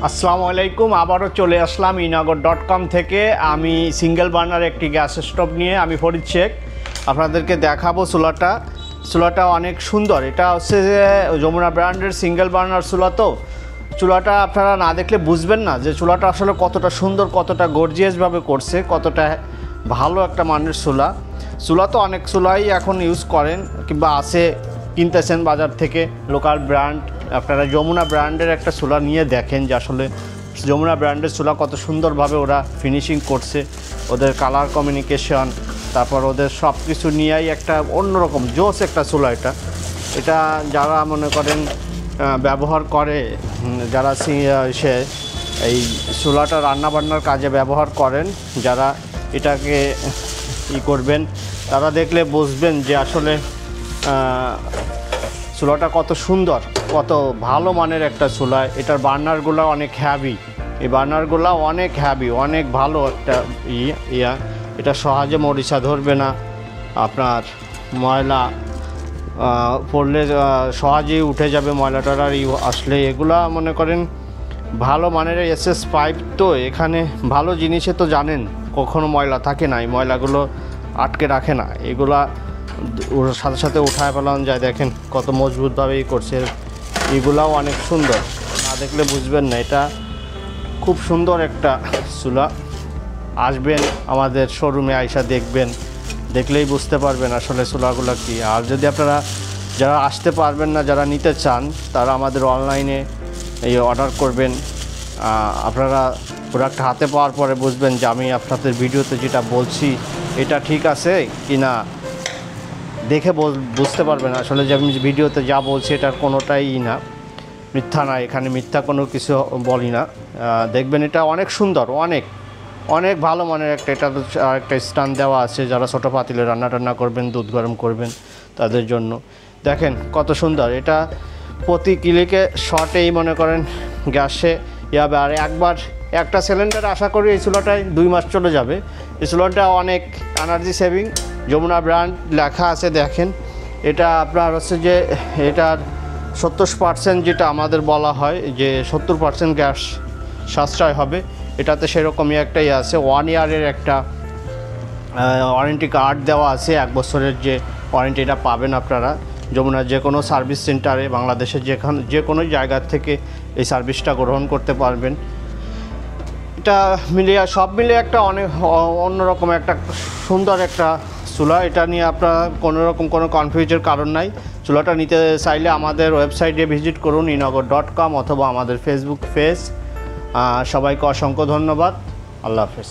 আসসালামু আলাইকুম, আবারও চলে আসলাম inagor.com থেকে। আমি সিঙ্গেল বার্নার একটি গ্যাস স্টোভ নিয়ে আমি ফরিদ শেখ আপনাদেরকে দেখাবো। চুলাটা অনেক সুন্দর। এটা হচ্ছে যে যমুনা ব্র্যান্ডের সিঙ্গেল বার্নার চুলা। তো চুলাটা আপনারা না দেখলে বুঝবেন না যে চুলাটা আসলে কতটা সুন্দর, কতটা গর্জিয়াসভাবে করছে, কতটা ভালো একটা মানের চুলা তো অনেক চুলাই এখন ইউজ করেন কিংবা আছে, কিনতেছেন বাজার থেকে লোকাল ব্র্যান্ড। আপনারা যমুনা ব্র্যান্ডের একটা চুলা নিয়ে দেখেন যে আসলে যমুনা ব্র্যান্ডের চুলা কত সুন্দরভাবে ওরা ফিনিশিং করছে, ওদের কালার কমিউনিকেশন, তারপর ওদের সব কিছু নিয়েই একটা অন্যরকম জোস একটা চুলা। এটা যারা মনে করেন ব্যবহার করে, যারা সে এই চুলাটা রান্নাবান্নার কাজে ব্যবহার করেন, যারা এটাকে করবেন তারা দেখলে বুঝবেন যে আসলে চুলাটা কত সুন্দর, কত ভালো মানের একটা চুলা। এটার বার্নারগুলো অনেক হ্যাভি, এই বার্নারগুলো অনেক হ্যাভি, অনেক ভালো একটা এটা সহজে মরিচা ধরবে না, আপনার ময়লা পড়লে সহজেই উঠে যাবে ময়লাটার। আর আসলে এগুলা মনে করেন ভালো মানের SS5 তো এখানে ভালো জিনিসে তো জানেন কখনো ময়লা থাকে না, এই ময়লাগুলো আটকে রাখে না, এগুলা ওর সাথে সাথে উঠায় ফেলানো যায়। দেখেন কত মজবুতভাবেই করছে। এগুলাও অনেক সুন্দর, না দেখলে বুঝবেন না। এটা খুব সুন্দর একটা চুলা। আসবেন আমাদের শোরুমে আইসা দেখবেন, দেখলেই বুঝতে পারবেন আসলে চুলাগুলো কী। আর যদি আপনারা যারা আসতে পারবেন না, যারা নিতে চান, তারা আমাদের অনলাইনে এই অর্ডার করবেন। আপনারা প্রোডাক্ট হাতে পাওয়ার পরে বুঝবেন যে আমি আপনাদের ভিডিওতে যেটা বলছি এটা ঠিক আছে কি না, দেখে বুঝতে পারবেন আসলে যে আমি ভিডিওতে যা বলছি এটার কোনোটাই না, মিথ্যা না। এখানে মিথ্যা কোনো কিছু বলি না। দেখবেন এটা অনেক সুন্দর, অনেক অনেক ভালো মানের একটা স্ট্যান্ড দেওয়া আছে, যারা ছোটো পাতিলে রান্না টান্না করবেন, দুধ গরম করবেন তাদের জন্য। দেখেন কত সুন্দর। এটা প্রতি ক্লিকে শর্টেই মনে করেন গ্যাসে যাবে। আর একবার একটা সিলিন্ডার আশা করি এই চুলাটায় 2 মাস চলে যাবে। এই চুলাটা অনেক এনার্জি সেভিং, যমুনা ব্র্যান্ড লেখা আছে দেখেন। এটা আপনার হচ্ছে যে এটার 70% যেটা আমাদের বলা হয় যে 70% গ্যাস সাশ্রয় হবে, এটাতে সেরকমই একটাই আছে। 1 ইয়ারের একটা ওয়ারেন্টি কার্ড দেওয়া আছে, 1 বছরের যে ওয়ারেন্টি, এটা পাবেন আপনারা যমুনার যে কোনো সার্ভিস সেন্টারে, বাংলাদেশের যে কোনো জায়গা থেকে এই সার্ভিসটা গ্রহণ করতে পারবেন। এটা মিলিয়ে সব মিলিয়ে একটা অনেক অন্যরকম একটা সুন্দর একটা চুলা। এটা নিয়ে আপনার কোনো কনফিউজের কারণ নাই। চুলাটা নিতে চাইলে আমাদের ওয়েবসাইটে ভিজিট করুন inagor.com অথবা আমাদের ফেসবুক পেজ। সবাইকে অসংখ্য ধন্যবাদ। আল্লাহ হাফেজ।